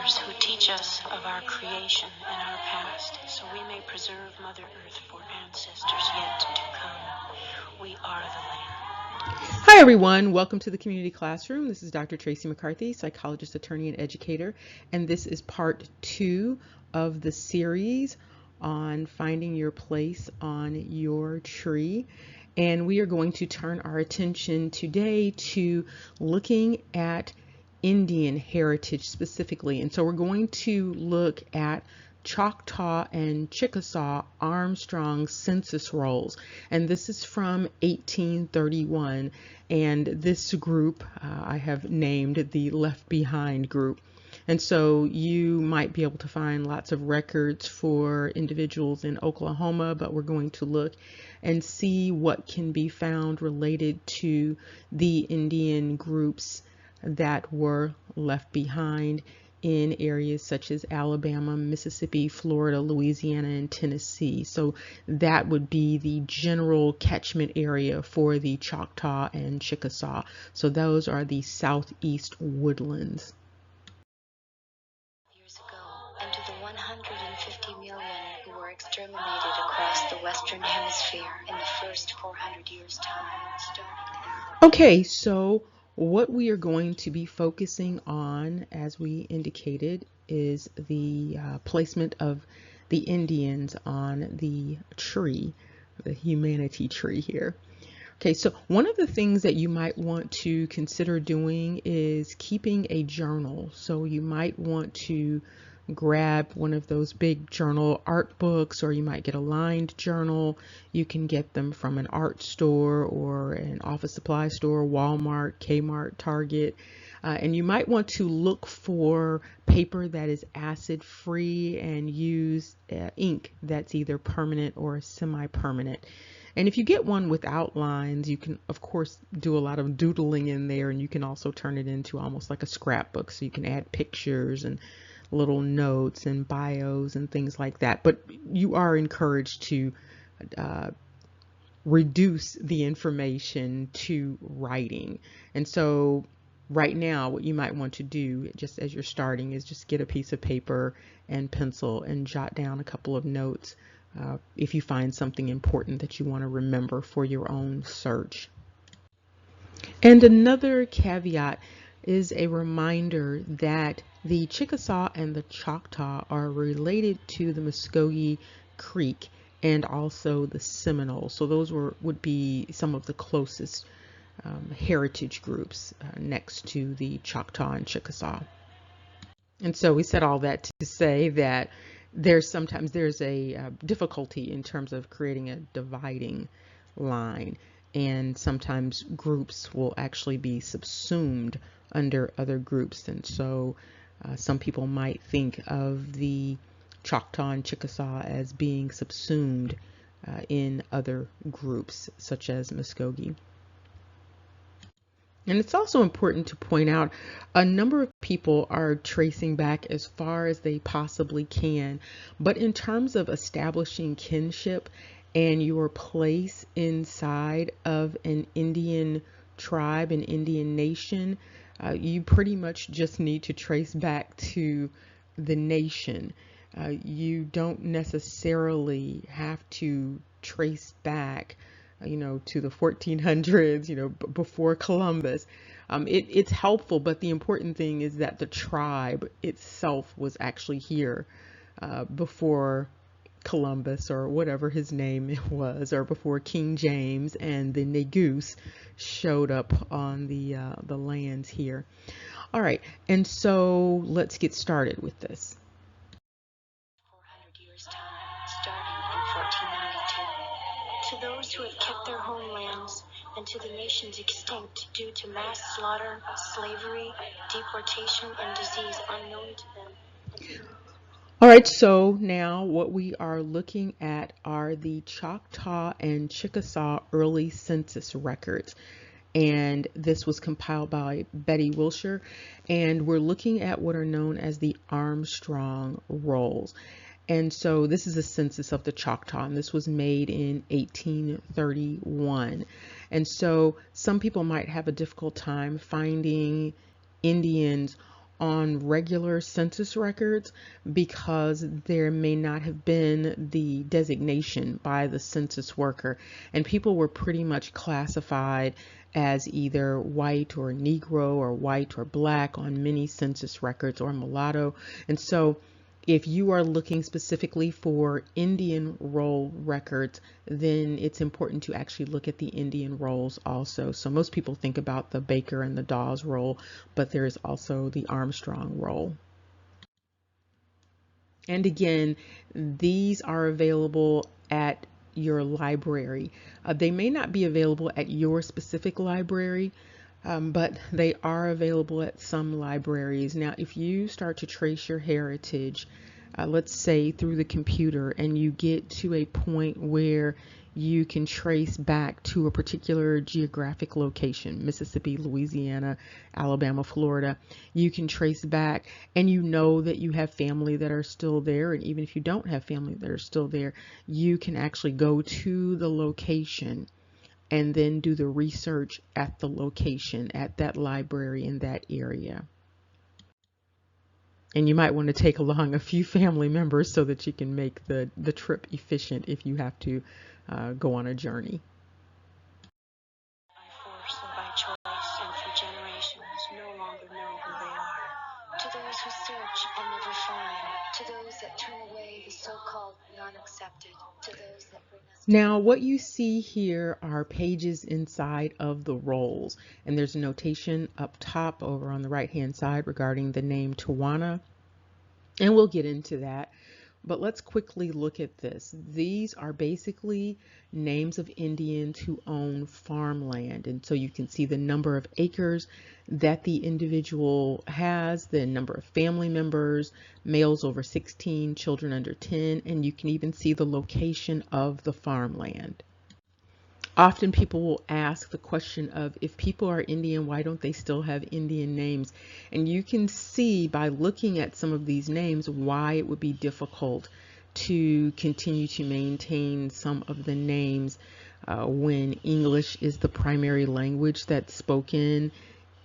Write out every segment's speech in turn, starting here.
elders who teach us of our creation and our past, so we may preserve Mother Earth for ancestors yet to come. We are the land. Hi everyone, welcome to the community classroom. This is Dr. Tracey McCarthy, psychologist, attorney, and educator, and this is part 2 of the series on finding your place on your tree. And we are going to turn our attention today to looking at Indian heritage specifically. And so we're going to look at Choctaw and Chickasaw Armstrong census rolls, and this is from 1831, and this group I have named the Left Behind group. And so you might be able to find lots of records for individuals in Oklahoma, but we're going to look and see what can be found related to the Indian groups that were left behind in areas such as Alabama, Mississippi, Florida, Louisiana, and Tennessee. So that would be the general catchment area for the Choctaw and Chickasaw. So those are the southeast woodlands. Years ago, and to the 150 million who were exterminated across the Western Hemisphere in the first 400 years' time. Okay, so what we are going to be focusing on, as we indicated, is the placement of the Indians on the tree, the humanity tree here. Okay, so one of the things that you might want to consider doing is keeping a journal. So you might want to grab one of those big journal art books, or you might get a lined journal. You can get them from an art store or an office supply store, Walmart, Kmart, Target. And you might want to look for paper that is acid free and use ink that's either permanent or semi-permanent. And if you get one without lines, you can of course do a lot of doodling in there, and you can also turn it into almost like a scrapbook, so you can add pictures and little notes and bios and things like that. But you are encouraged to reduce the information to writing. And so right now, what you might want to do, just as you're starting, is just get a piece of paper and pencil and jot down a couple of notes if you find something important that you want to remember for your own search. And another caveat is a reminder that the Chickasaw and the Choctaw are related to the Muskogee Creek and also the Seminoles. So those would be some of the closest heritage groups next to the Choctaw and Chickasaw. And so we said all that to say that there's a difficulty in terms of creating a dividing line, and sometimes groups will actually be subsumed under other groups. And so some people might think of the Choctaw and Chickasaw as being subsumed in other groups such as Muskogee. And it's also important to point out a number of people are tracing back as far as they possibly can. But in terms of establishing kinship and your place inside of an Indian tribe, an Indian nation, you pretty much just need to trace back to the nation. You don't necessarily have to trace back to the 1400s, before Columbus. It's helpful, but the important thing is that the tribe itself was actually here before Columbus, or whatever his name was, or before King James and the Negus showed up on the lands here. All right, and so let's get started with this. 400 years' time, starting in 1492. To those who have kept their homelands, and to the nations extinct due to mass slaughter, slavery, deportation, and disease unknown to them. All right, so now what we are looking at are the Choctaw and Chickasaw early census records. And this was compiled by Betty Wilshire, and we're looking at what are known as the Armstrong rolls. And so this is a census of the Choctaw, and this was made in 1831. And so some people might have a difficult time finding Indians on regular census records because there may not have been the designation by the census worker, and people were pretty much classified as either white or Negro or white or black on many census records, or mulatto. And so if you are looking specifically for Indian roll records, then it's important to actually look at the Indian rolls also. So most people think about the Baker and the Dawes roll, but there is also the Armstrong roll. And again, these are available at your library. They may not be available at your specific library, but they are available at some libraries. Now, if you start to trace your heritage, let's say through the computer, and you get to a point where you can trace back to a particular geographic location, Mississippi, Louisiana, Alabama, Florida, you can trace back, and you know that you have family that are still there. And even if you don't have family that are still there, you can actually go to the location and then do the research at the location, at that library in that area. And you might want to take along a few family members so that you can make the trip efficient if you have to go on a journey. By force or by choice, and for generations, no longer know who they are. To those who search and never find, to those that turn away the so-called non-accepted, to those that bring us. Now, what you see here are pages inside of the rolls, and there's a notation up top over on the right-hand side regarding the name Tawana, and we'll get into that. But let's quickly look at this. These are basically names of Indians who own farmland. And so you can see the number of acres that the individual has, the number of family members, males over 16, children under 10, and you can even see the location of the farmland. Often people will ask the question of, if people are Indian, why don't they still have Indian names? And you can see by looking at some of these names why it would be difficult to continue to maintain some of the names when English is the primary language that's spoken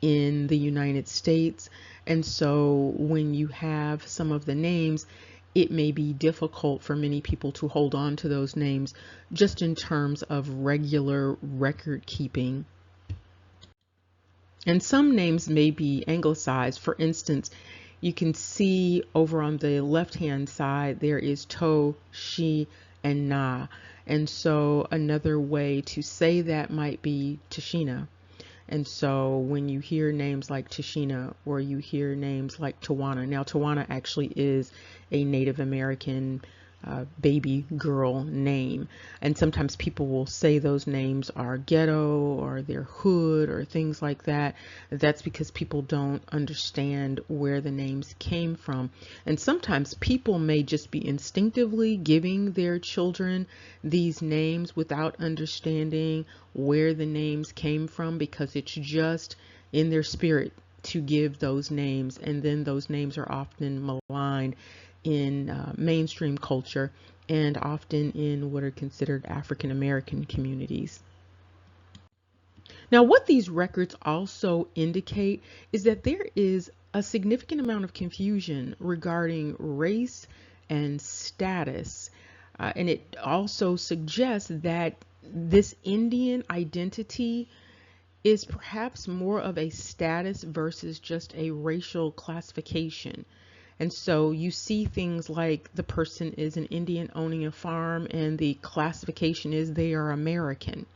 in the United States. And so when you have some of the names, it may be difficult for many people to hold on to those names just in terms of regular record keeping. And some names may be anglicized. For instance, you can see over on the left-hand side, there is To, She, and Na. And so another way to say that might be Tashina. And so when you hear names like Tashina, or you hear names like Tawana, now Tawana actually is a Native American baby girl name. And sometimes people will say those names are ghetto or they're hood or things like that. That's because people don't understand where the names came from. And sometimes people may just be instinctively giving their children these names without understanding where the names came from, because it's just in their spirit to give those names. And then those names are often maligned in mainstream culture and often in what are considered African American communities. Now, what these records also indicate is that there is a significant amount of confusion regarding race and status. And it also suggests that this Indian identity is perhaps more of a status versus just a racial classification. And so you see things like the person is an Indian owning a farm and the classification is they are American.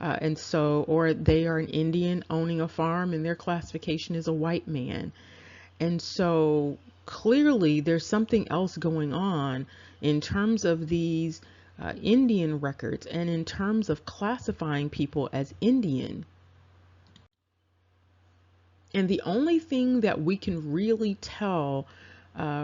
And so, or they are an Indian owning a farm and their classification is a white man. And so clearly there's something else going on in terms of these Indian records and in terms of classifying people as Indian. And the only thing that we can really tell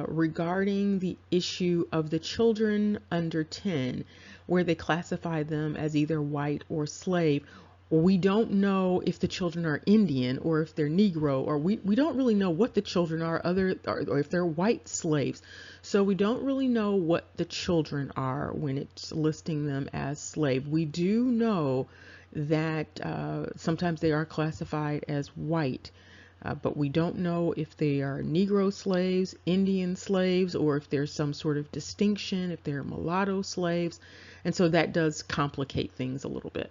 regarding the issue of the children under 10, where they classify them as either white or slave, we don't know if the children are Indian or if they're Negro, or we don't really know what the children are, or if they're white slaves. So we don't really know what the children are when it's listing them as slave. We do know that sometimes they are classified as white. but we don't know if they are Negro slaves, Indian slaves, or if there's some sort of distinction, if they're mulatto slaves. And so that does complicate things a little bit.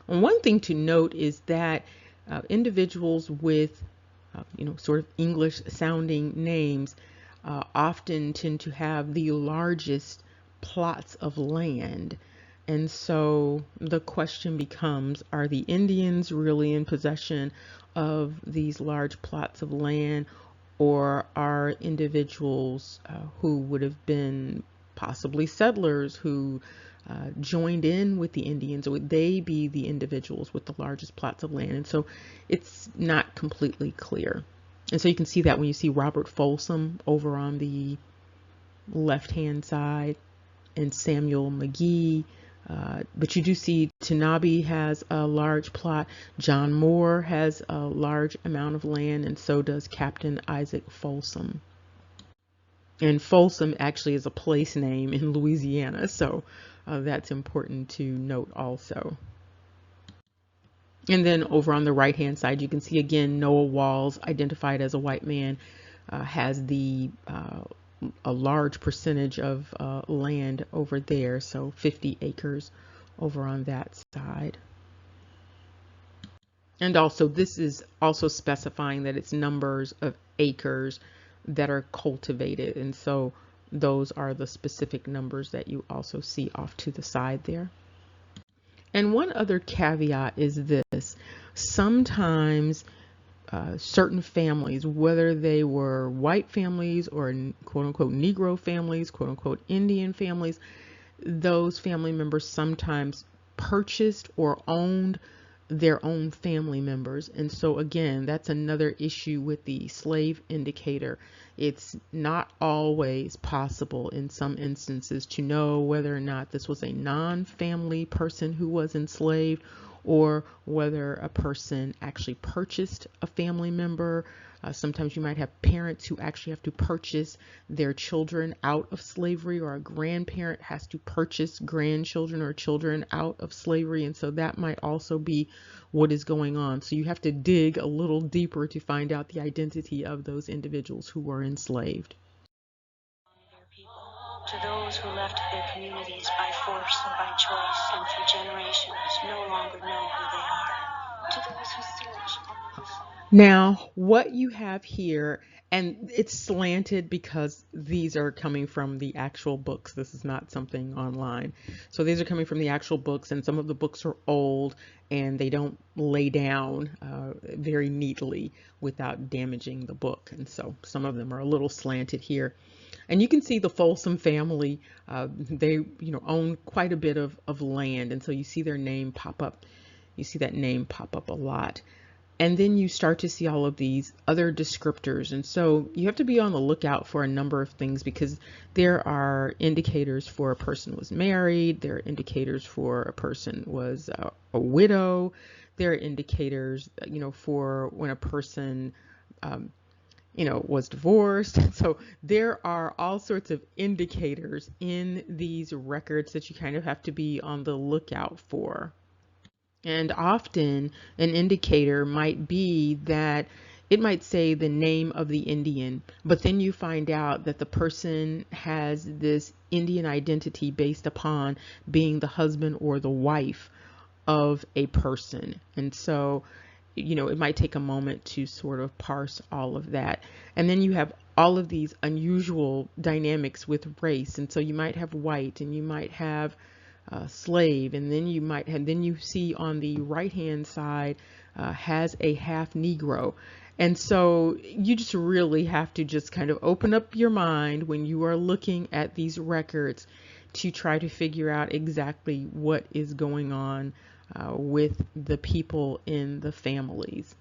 And one thing to note is that individuals with sort of English sounding names often tend to have the largest plots of land. And so the question becomes, are the Indians really in possession of these large plots of land, or are individuals who would have been possibly settlers who joined in with the Indians, or would they be the individuals with the largest plots of land? And so it's not completely clear. And so you can see that when you see Robert Folsom over on the left-hand side and Samuel McGee. But you do see Tanabe has a large plot. John Moore has a large amount of land, and so does Captain Isaac Folsom. And Folsom actually is a place name in Louisiana, so that's important to note also. And then over on the right hand side, you can see again Noah Walls, identified as a white man, has a large percentage of land over there, so 50 acres over on that side. And also this is also specifying that it's numbers of acres that are cultivated, and so those are the specific numbers that you also see off to the side there. And one other caveat is this: sometimes certain families, whether they were white families or quote unquote Negro families, quote unquote Indian families, those family members sometimes purchased or owned their own family members. And so again, that's another issue with the slave indicator. It's not always possible in some instances to know whether or not this was a non-family person who was enslaved, or whether a person actually purchased a family member. Sometimes you might have parents who actually have to purchase their children out of slavery, or a grandparent has to purchase grandchildren or children out of slavery, and so that might also be what is going on. So you have to dig a little deeper to find out the identity of those individuals who were enslaved. To those who left their communities by force and by choice, and for generations no longer know who they are. To those who search and never find. Now, what you have here, and it's slanted because these are coming from the actual books. This is not something online. So these are coming from the actual books, and some of the books are old and they don't lay down very neatly without damaging the book. And so some of them are a little slanted here. And you can see the Folsom family, they own quite a bit of land, and so you see their name pop up. You see that name pop up a lot. And then you start to see all of these other descriptors. And so you have to be on the lookout for a number of things, because there are indicators for a person was married. There are indicators for a person was a widow. There are indicators, for when a person, was divorced. So there are all sorts of indicators in these records that you kind of have to be on the lookout for. And often an indicator might be that it might say the name of the Indian, but then you find out that the person has this Indian identity based upon being the husband or the wife of a person. And so, it might take a moment to sort of parse all of that. And then you have all of these unusual dynamics with race. And so you might have white, and you might have slave, and then you see on the right hand side has a half Negro. And so you just really have to just kind of open up your mind when you are looking at these records to try to figure out exactly what is going on with the people in the families.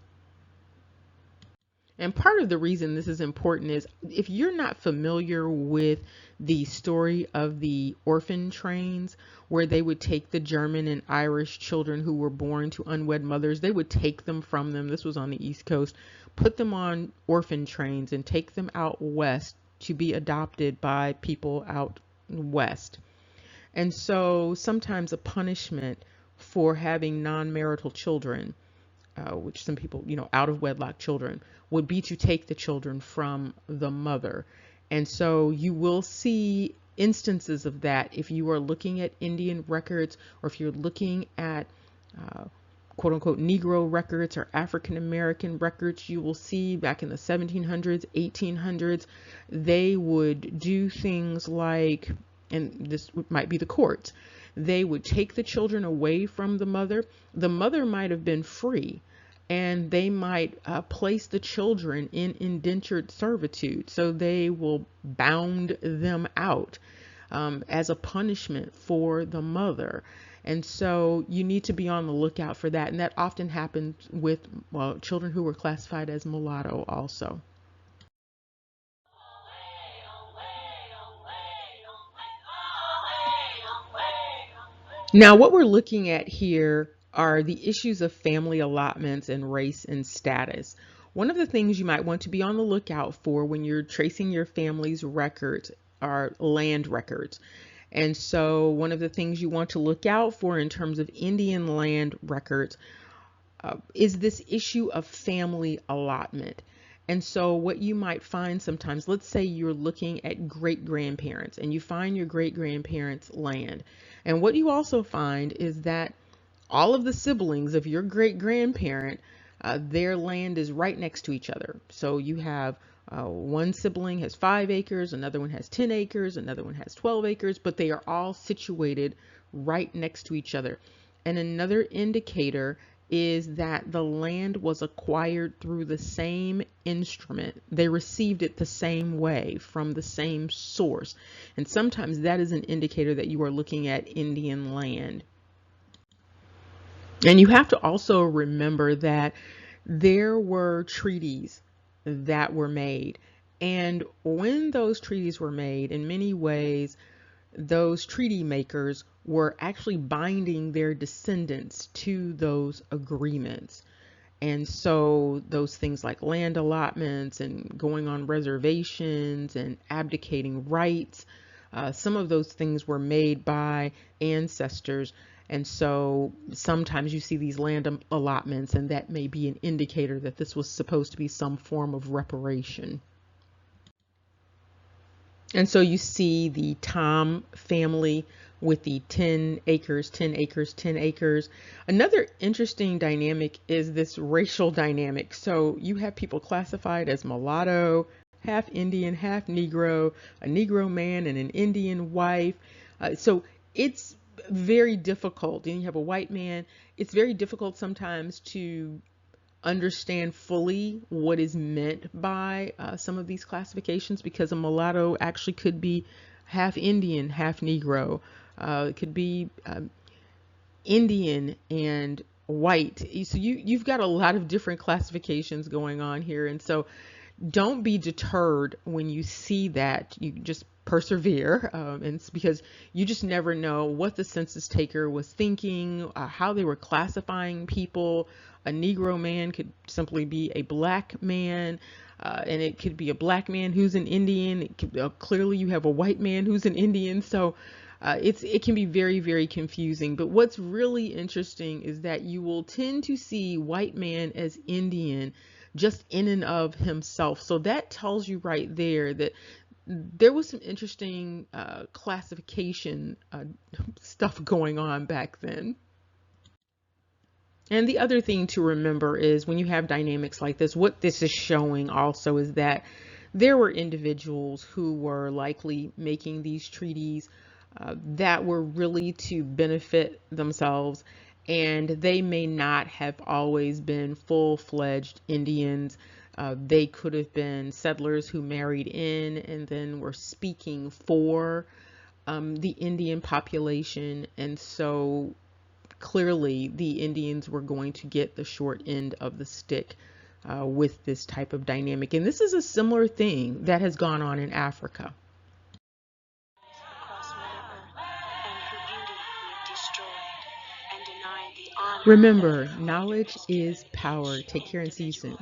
And part of the reason this is important is if you're not familiar with the story of the orphan trains, where they would take the German and Irish children who were born to unwed mothers, they would take them from them. This was on the East Coast, put them on orphan trains and take them out west to be adopted by people out west. And so sometimes a punishment for having non-marital children which some people, out of wedlock children, would be to take the children from the mother. And so you will see instances of that if you are looking at Indian records, or if you're looking at quote unquote Negro records or African American records. You will see back in the 1700s, 1800s, they would do things like, and this might be the courts, they would take the children away from the mother. The mother might have been free, and they might place the children in indentured servitude. So they will bound them out as a punishment for the mother. And so you need to be on the lookout for that. And that often happens with children who were classified as mulatto also. Now, what we're looking at here are the issues of family allotments and race and status. One of the things you might want to be on the lookout for when you're tracing your family's records are land records. And so one of the things you want to look out for in terms of Indian land records is this issue of family allotment. And so what you might find sometimes, let's say you're looking at great-grandparents and you find your great-grandparents' land. And what you also find is that all of the siblings of your great-grandparent, their land is right next to each other. So you have one sibling has 5 acres, another one has 10 acres, another one has 12 acres, but they are all situated right next to each other. And another indicator is that the land was acquired through the same instrument. They received it the same way from the same source. And sometimes that is an indicator that you are looking at Indian land. And you have to also remember that there were treaties that were made. And when those treaties were made, in many ways, those treaty makers were actually binding their descendants to those agreements. And so those things like land allotments and going on reservations and abdicating rights, some of those things were made by ancestors. And so sometimes you see these land allotments, and that may be an indicator that this was supposed to be some form of reparation. And so you see the Tom family with the 10 acres, 10 acres, 10 acres. Another interesting dynamic is this racial dynamic. So you have people classified as mulatto, half Indian, half Negro, a Negro man and an Indian wife. So it's very difficult. And you have a white man. It's very difficult sometimes to understand fully what is meant by some of these classifications, because a mulatto actually could be half Indian, half Negro. It could be Indian and white. So you've got a lot of different classifications going on here. And so don't be deterred when you see that. You just persevere, and it's because you just never know what the census taker was thinking, how they were classifying people. A Negro man could simply be a black man, and it could be a black man who's an Indian. It could, clearly you have a white man who's an Indian. So it can be very, very confusing. But what's really interesting is that you will tend to see white man as Indian just in and of himself. So that tells you right there that there was some interesting classification stuff going on back then. And the other thing to remember is when you have dynamics like this, what this is showing also is that there were individuals who were likely making these treaties that were really to benefit themselves, and they may not have always been full-fledged Indians. They could have been settlers who married in and then were speaking for the Indian population. And so clearly the Indians were going to get the short end of the stick with this type of dynamic. And this is a similar thing that has gone on in Africa. Remember, knowledge is power. Take care and see you soon.